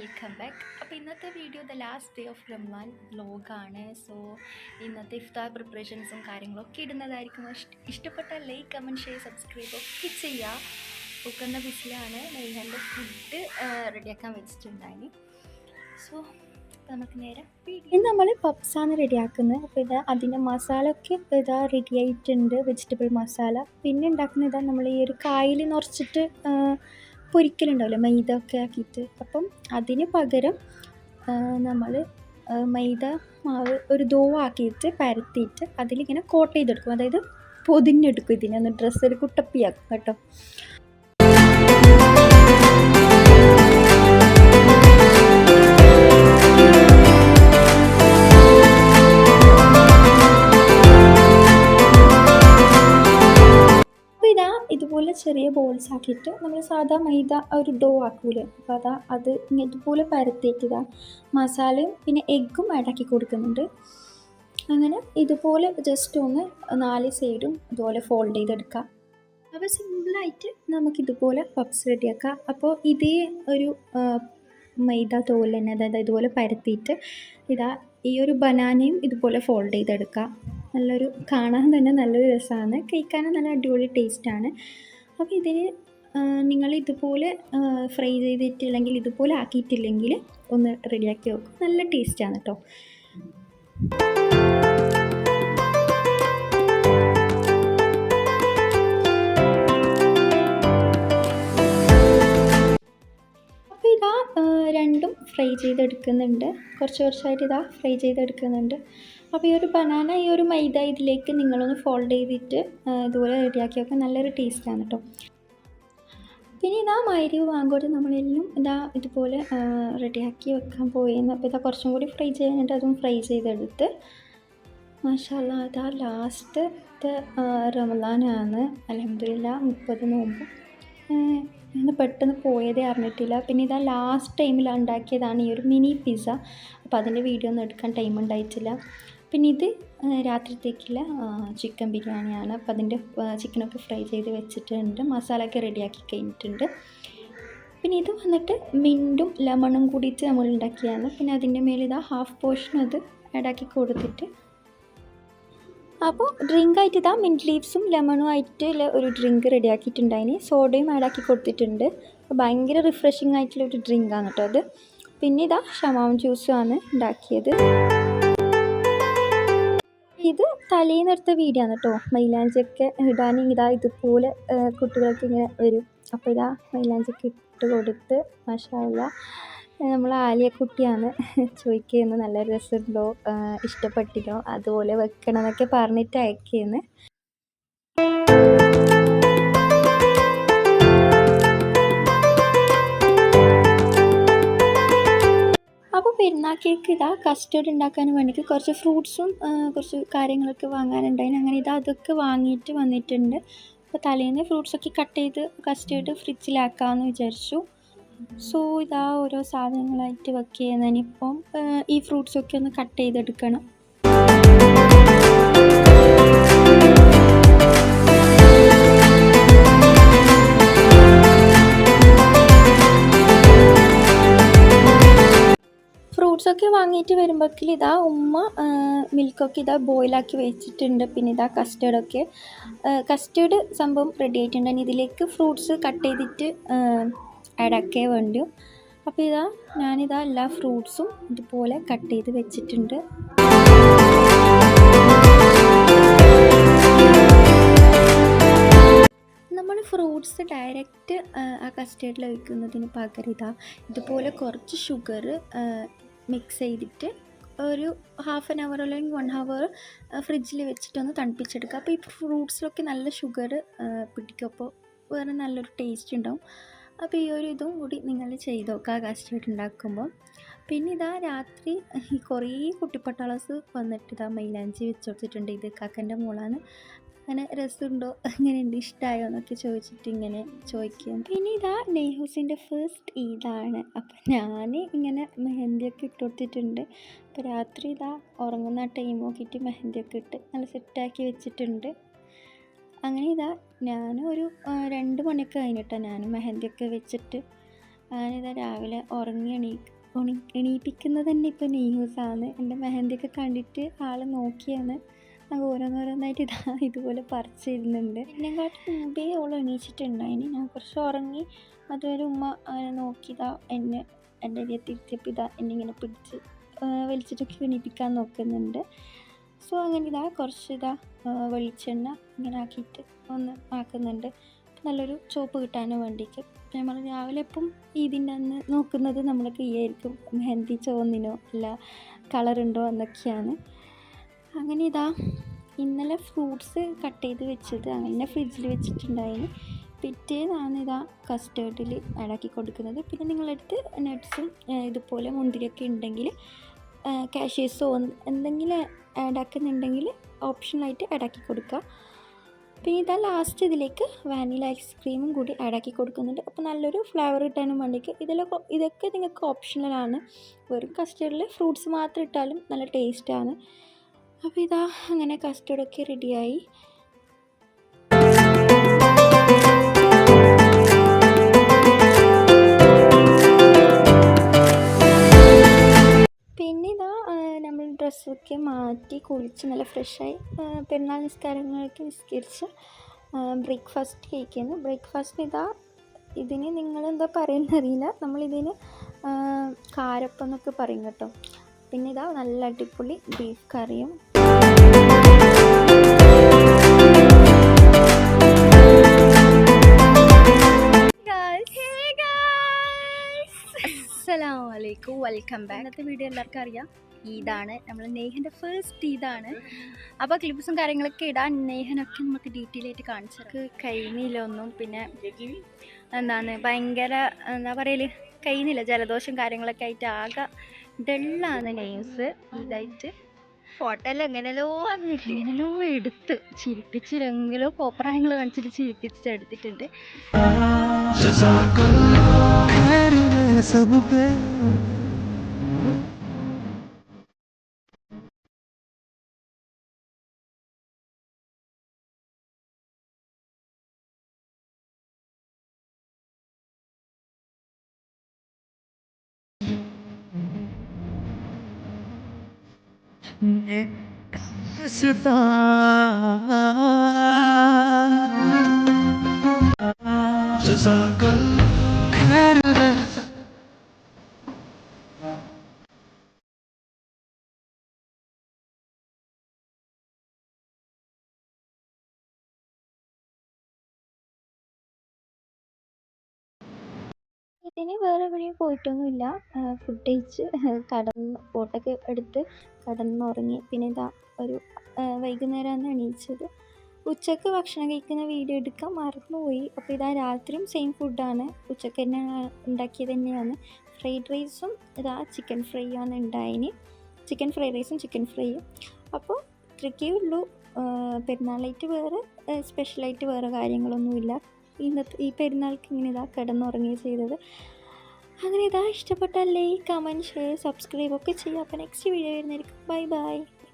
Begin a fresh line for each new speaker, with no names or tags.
Welcome back. അപ്പോൾ ഇന്നത്തെ video the last day of Ramzan വ്ലോഗാണ്. സോ ഇന്നത്തെ ഇഫ്താർ പ്രിപ്പറേഷൻസും കാര്യങ്ങളൊക്കെ ഇടുന്നതായിരിക്കും. ഇഷ്ടപ്പെട്ടാൽ ലൈക്ക്, കമൻറ്റ്, ഷെയർ, സബ്സ്ക്രൈബ് ഒക്കെ ചെയ്യുക. കുക്കറിൻ്റെ ബിസിലാണ് നെയ്ഹൻ്റെ ഫുഡ് റെഡിയാക്കാൻ വെച്ചിട്ടുണ്ടായിന്. സോ നമുക്ക് നേരെ വീഡിയോ. നമ്മൾ പപ്സാണ് റെഡിയാക്കുന്നത്. അപ്പോൾ ഇതാ അതിൻ്റെ മസാല ഒക്കെ ഇതാ റെഡി ആയിട്ടുണ്ട്, വെജിറ്റബിൾ മസാല. പിന്നെ ഉണ്ടാക്കുന്ന ഇതാ നമ്മൾ ഈ ഒരു കായിൽ നിറച്ചിട്ട് പൊരിക്കലുണ്ടാവില്ല, മൈദ ഒക്കെ ആക്കിയിട്ട്. അപ്പം അതിന് പകരം നമ്മൾ മൈദ മാവ് ഒരു ദോ ആക്കിയിട്ട് പരത്തിയിട്ട് അതിലിങ്ങനെ കോട്ട് ചെയ്തെടുക്കും, അതായത് പൊതിഞ്ഞെടുക്കും. ഇതിനൊന്ന് ഡ്രസ്സിൽ കുട്ടപ്പിയാക്കും കേട്ടോ. ഇതുപോലെ ചെറിയ ബോൾസ് ആക്കിയിട്ട് നമ്മൾ സാധാ മൈദ ഒരു ഡോ ആക്കൂലേ, അപ്പോൾ അത് ഇതുപോലെ പരത്തിയിട്ട് മസാലയും പിന്നെ എഗ്ഗും ആഡാക്കി കൊടുക്കുന്നുണ്ട്. അങ്ങനെ ഇതുപോലെ ജസ്റ്റ് ഒന്ന് 4 സൈഡും ഇതുപോലെ ഫോൾഡ് ചെയ്തെടുക്കാം. അപ്പോൾ സിമ്പിളായിട്ട് നമുക്കിതുപോലെ പപ്സ് റെഡിയാക്കാം. അപ്പോൾ ഇതേ ഒരു മൈദ തോൽ തന്നെ, അതായത് ഇതുപോലെ പരത്തിയിട്ട് ഈ ഒരു ബനാനയും ഇതുപോലെ ഫോൾഡ് ചെയ്തെടുക്കാം. നല്ലൊരു കാണാൻ തന്നെ നല്ലൊരു രസമാണ്, കഴിക്കാനും നല്ല അടിപൊളി ടേസ്റ്റാണ്. അപ്പോൾ ഇതിന് നിങ്ങൾ ഇതുപോലെ ഫ്രൈ ചെയ്തിട്ട് അല്ലെങ്കിൽ ഇതുപോലെ ആക്കിയിട്ടില്ലെങ്കിൽ ഒന്ന് റെഡിയാക്കി വെക്കും, നല്ല ടേസ്റ്റാണ് കേട്ടോ. രണ്ടും ഫ്രൈ ചെയ്തെടുക്കുന്നുണ്ട്, കുറച്ചായിട്ട് ഫ്രൈ ചെയ്തെടുക്കുന്നുണ്ട്. അപ്പോൾ ഈ ഒരു ബനാന ഈ ഒരു മൈദ ഇതിലേക്ക് നിങ്ങളൊന്ന് ഫോൾഡ് ചെയ്തിട്ട് ഇതുപോലെ റെഡിയാക്കി വെക്കാൻ നല്ലൊരു ടേസ്റ്റാണ് കേട്ടോ. പിന്നെ മൈദ വാങ്ങോട്ട് നമ്മളെല്ലാം ഇതുപോലെ റെഡിയാക്കി വെക്കാൻ പോയെന്ന്. അപ്പോൾ കുറച്ചും കൂടി ഫ്രൈ ചെയ്യാനായിട്ട് അതും ഫ്രൈ ചെയ്തെടുത്ത്. മാഷാ അല്ലാ, ലാസ്റ്റ് റമദാനാണ്, അൽഹംദുലില്ലാഹ് 30 നോമ്പ് അങ്ങനെ പെട്ടെന്ന് പോയതേ അറിഞ്ഞിട്ടില്ല. പിന്നെ ലാസ്റ്റ് ടൈമിൽ ഉണ്ടാക്കിയതാണ് ഈ ഒരു മിനി പിസ്സ. അപ്പോൾ അതിൻ്റെ വീഡിയോ ഒന്നും എടുക്കാൻ ടൈം ഉണ്ടായിട്ടില്ല. പിന്നെ ഇത് രാത്രിത്തേക്കുള്ള ചിക്കൻ ബിരിയാണിയാണ്. അപ്പോൾ അതിൻ്റെ ചിക്കനൊക്കെ ഫ്രൈ ചെയ്ത് വെച്ചിട്ടുണ്ട്, മസാലയൊക്കെ റെഡിയാക്കി കഴിഞ്ഞിട്ടുണ്ട്. പിന്നെ ഇത് വന്നിട്ട് മിൻറ്റും ലെമണും കൂടിയിട്ട് നമ്മൾ ഉണ്ടാക്കിയതാണ്. പിന്നെ അതിൻ്റെ മേലെ ഹാഫ് പോർഷൻ അത് ആഡാക്കി കൊടുത്തിട്ട്, അപ്പോൾ ഡ്രിങ്കായിട്ട് മിൻറ്റ് ലീവ്സും ലെമണും ആയിട്ട് ഒരു ഡ്രിങ്ക് റെഡിയാക്കിയിട്ടുണ്ടായിന്, സോഡയും ആഡാക്കി കൊടുത്തിട്ടുണ്ട്. അപ്പോൾ ഭയങ്കര റിഫ്രഷിംഗ് ആയിട്ടുള്ളൊരു ഡ്രിങ്കാണ് കേട്ടോ അത്. പിന്നെ ഷമാം ജ്യൂസുമാണ് ഉണ്ടാക്കിയത്. ഇത് തലേന്നെടുത്ത വീഡിയോ ആണ് കേട്ടോ. മൈലാഞ്ചിയൊക്കെ ഇടാൻ ഇതുപോലെ കുട്ടികൾക്ക് ഇങ്ങനെ വരും. അപ്പോൾ മൈലാഞ്ചിയൊക്കെ ഇട്ട് കൊടുത്ത് മാഷാ അല്ലാ, നമ്മൾ ആലിയ കുട്ടിയാണ് ചോദിക്കുന്നത് നല്ല രസമുണ്ടോ, ഇഷ്ടപ്പെട്ടിട്ടോ, അതുപോലെ വെക്കണം എന്നൊക്കെ പറഞ്ഞിട്ട് അയക്കുന്നു. അപ്പോൾ പെരുന്നാൾ കേക്ക് കസ്റ്റേർഡ് ഉണ്ടാക്കാൻ വേണ്ടിയിട്ട് കുറച്ച് ഫ്രൂട്ട്സും കുറച്ച് കാര്യങ്ങളൊക്കെ വാങ്ങാനുണ്ടായിരുന്നു. അങ്ങനെ അതൊക്കെ വാങ്ങിയിട്ട് വന്നിട്ടുണ്ട്. അപ്പോൾ തലേന്ന് ഫ്രൂട്ട്സൊക്കെ കട്ട് ചെയ്ത് കസ്റ്റേർഡ് ഫ്രിഡ്ജിലാക്കാമെന്ന് വിചാരിച്ചു. സോ ഓരോ സാധനങ്ങളായിട്ട് വെക്കുകയെന്ന്. ഇനിയിപ്പം ഈ ഫ്രൂട്ട്സൊക്കെ ഒന്ന് കട്ട് ചെയ്തെടുക്കണം. ഫ്രൂട്ട്സൊക്കെ വാങ്ങിയിട്ട് വരുമ്പോഴേക്കും ഉമ്മ മിൽക്കൊക്കെ ബോയിലാക്കി വെച്ചിട്ടുണ്ട്. പിന്നെ കസ്റ്റേർഡൊക്കെ കസ്റ്റേർഡ് സംഭവം റെഡി ആയിട്ടുണ്ട്. ഇതിലേക്ക് ഫ്രൂട്ട്സ് കട്ട് ചെയ്തിട്ട് ആഡാക്കേ വേണ്ടു. അപ്പോൾ ഞാനിതാ എല്ലാ ഫ്രൂട്ട്സും ഇതുപോലെ കട്ട് ചെയ്ത് വെച്ചിട്ടുണ്ട്. നമ്മൾ ഫ്രൂട്ട്സ് ഡയറക്റ്റ് ആ കസ്റ്റേർഡിൽ ഒഴിക്കുന്നതിന് പകരം ഇതുപോലെ കുറച്ച് ഷുഗർ മിക്സ് ചെയ്തിട്ട് ഒരു ഹാഫ് ആൻ അവർ അല്ലെങ്കിൽ 1 അവർ ഫ്രിഡ്ജിൽ വെച്ചിട്ടൊന്ന് തണുപ്പിച്ചെടുക്കുക. അപ്പോൾ ഈ ഫ്രൂട്ട്സിലൊക്കെ നല്ല ഷുഗർ പിടിക്കും, അപ്പോൾ വേറെ നല്ലൊരു ടേസ്റ്റ് ഉണ്ടാവും. അപ്പോൾ ഈ ഒരു ഇതും കൂടി നിങ്ങൾ ചെയ്ത് നോക്കുക കസ്റ്റേർഡ് ഉണ്ടാക്കുമ്പോൾ. പിന്നെ രാത്രി കുറേ കുട്ടിപ്പട്ടാളസ് വന്നിട്ട് മൈലാഞ്ചി വെച്ച് കൊടുത്തിട്ടുണ്ട്. ഇത് കാക്കൻ്റെ മോളാണ്. അങ്ങനെ രസമുണ്ടോ, എങ്ങനെയുണ്ട്, ഇഷ്ടമായോ എന്നൊക്കെ ചോദിച്ചിട്ട് ഇങ്ങനെ ചോദിക്കും. പിന്നെ നെയ്ഹൂസിൻ്റെ ഫസ്റ്റ് ഈദാണ്. അപ്പം ഞാൻ ഇങ്ങനെ മെഹന്തിയൊക്കെ ഇട്ട് കൊടുത്തിട്ടുണ്ട്. അപ്പോൾ രാത്രി ഉറങ്ങുന്ന ടൈം നോക്കിയിട്ട് മെഹന്തിയൊക്കെ ഇട്ട് നല്ല സെറ്റാക്കി വെച്ചിട്ടുണ്ട്. അങ്ങനെ ഞാനൊരു 2 മണിയൊക്കെ കഴിഞ്ഞിട്ടാണ് ഞാൻ മെഹന്തിയൊക്കെ വെച്ചിട്ട് ഞാനിതാ രാവിലെ എണീപ്പിക്കുന്നത് തന്നെ ഇപ്പോൾ നെയ്യൂസാണ്. എൻ്റെ മെഹന്തിയൊക്കെ കണ്ടിട്ട് ആൾ നോക്കിയാണ് ഓരോന്നോരോന്നായിട്ട് ഇതുപോലെ പറിച്ചിരുന്നുണ്ട്. എന്നെക്കാട്ടും മുമ്പേ ഓൾ എണീച്ചിട്ടുണ്ടായിന്. ഞാൻ കുറച്ച് ഉറങ്ങി. അതുവരെ ഉമ്മ അങ്ങനെ നോക്കിയതാ എൻ്റെ തിരിച്ചപ്പോൾ എന്നെ ഇങ്ങനെ പിടിച്ച് വലിച്ചിട്ടൊക്കെ എണീപ്പിക്കാൻ നോക്കുന്നുണ്ട്. സോ അങ്ങനെ കുറച്ച് വെളിച്ചെണ്ണ ഇങ്ങനെ ആക്കിയിട്ട് ഒന്ന് ആക്കുന്നുണ്ട്, നല്ലൊരു ചോപ്പ് കിട്ടാനും വേണ്ടിയിട്ട്. നമ്മൾ രാവിലെ ഇപ്പം ഇതിൻ്റെ അന്ന് നോക്കുന്നത് നമ്മുടെ കൈയായിരിക്കും, മെഹന്തി ചുവന്നിനോ അല്ല കളറുണ്ടോ എന്നൊക്കെയാണ്. അങ്ങനെ ഇന്നലെ ഫ്രൂട്ട്സ് കട്ട് ചെയ്ത് വെച്ചത് അങ്ങനെ ഫ്രിഡ്ജിൽ വെച്ചിട്ടുണ്ടായിന്. പിറ്റേന്നാണ് കസ്റ്റേർഡിൽ ആഡാക്കി കൊടുക്കുന്നത്. പിന്നെ നിങ്ങളടുത്ത് നട്ട്സും ഇതുപോലെ മുന്തിരിയൊക്കെ ഉണ്ടെങ്കിൽ കാഷ്യൂസോ എന്തെങ്കിലും ആഡാക്കുന്നുണ്ടെങ്കിൽ ഓപ്ഷണലായിട്ട് ആഡാക്കി കൊടുക്കുക. പിന്നെ ലാസ്റ്റ് ഇതിലേക്ക് വാനില ഐസ്ക്രീമും കൂടി ആഡാക്കി കൊടുക്കുന്നുണ്ട്. അപ്പോൾ നല്ലൊരു ഫ്ലേവർ കിട്ടാനും വേണ്ടിയിട്ട് ഇതൊക്കെ നിങ്ങൾക്ക് ഓപ്ഷണലാണ്. വെറും കസ്റ്റേർഡിൽ ഫ്രൂട്ട്സ് മാത്രം ഇട്ടാലും നല്ല ടേസ്റ്റാണ്. അപ്പോൾ അങ്ങനെ കസ്റ്റേർഡൊക്കെ റെഡിയായി. പിന്നെ നമ്മൾ ഡ്രസ്സൊക്കെ മാറ്റി കുളിച്ച് നല്ല ഫ്രഷായി പെരുന്നാൾ നിസ്കാരങ്ങളൊക്കെ നിസ്കരിച്ച് ബ്രേക്ക്ഫാസ്റ്റ് കഴിക്കുന്നു. ബ്രേക്ക്ഫാസ്റ്റിന് ഇതിന് നിങ്ങളെന്താ പറയുന്നറിയില്ല, നമ്മളിതിന് കാരപ്പം എന്നൊക്കെ പറയും കേട്ടോ. പിന്നെ നല്ല അടിപൊളി ബീഫ് കറിയും.
അസ്സലാമലൈക്കും, വെൽക്കം ബാക്ക്. ഇന്നത്തെ വീഡിയോ എല്ലാവർക്കും അറിയാം, ഈദാണ്. നമ്മൾ നെയ്ഹൻ്റെ ഫസ്റ്റ് ഈദാണ്. അപ്പോൾ ക്ലിപ്സും കാര്യങ്ങളൊക്കെ ഇടാൻ നെയ്ഹനൊക്കെ നമുക്ക് ഡീറ്റെയിൽ ആയിട്ട് കാണിച്ചു കഴിയുന്നില്ല ഒന്നും. പിന്നെ ഭയങ്കര എന്താ പറയല്, കഴിയുന്നില്ല. ജലദോഷം കാര്യങ്ങളൊക്കെ ആയിട്ട് ആകെ ഡള്ളാണ് നെയ്സ്. ഇതായിട്ട് ഫോട്ടോ എല്ലാം എങ്ങനെയല്ലോ എടുത്ത് ചിരിപ്പിച്ചില്ലെങ്കിലോ പോപ്പറായങ്ങൾ കാണിച്ചിട്ട് ചിരിപ്പിച്ചിട്ട് എടുത്തിട്ടുണ്ട്.
ഇതിന് വേറെ എവിടെയും പോയിട്ടൊന്നുമില്ല. ഫുഡ് കഴിച്ച് ഫോട്ടോയൊക്കെ എടുത്ത് കിടന്നുറങ്ങി. പിന്നെ ഒരു വൈകുന്നേരമാണ് എണീച്ചത്. ഉച്ചക്ക് ഭക്ഷണം കഴിക്കുന്ന വീഡിയോ എടുക്കാൻ മറന്നുപോയി. അപ്പോൾ രാത്രിയും സെയിം ഫുഡാണ്, ഉച്ചക്ക് തന്നെ ഉണ്ടാക്കിയത് തന്നെയാണ്. ഫ്രൈഡ് റൈസും ചിക്കൻ ഫ്രൈ ആണ് ഉണ്ടായിന്. ചിക്കൻ ഫ്രൈഡ് റൈസും ചിക്കൻ ഫ്രൈയും. അപ്പോൾ ഇത്രയൊക്കെ ഉള്ളൂ. പെരുന്നാളായിട്ട് വേറെ സ്പെഷ്യലായിട്ട് വേറെ കാര്യങ്ങളൊന്നുമില്ല. ഈ പെരുന്നാൾക്ക് ഇങ്ങനെ കിടന്നുറങ്ങുകയും ചെയ്തത്. അങ്ങനെ ഇഷ്ടപ്പെട്ടാൽ ലൈക്ക്, കമൻറ്റ്, ഷെയർ, സബ്സ്ക്രൈബ് ഒക്കെ ചെയ്യുക. അപ്പോൾ നെക്സ്റ്റ് വീഡിയോ വരുന്നതായിരിക്കും. Bye bye.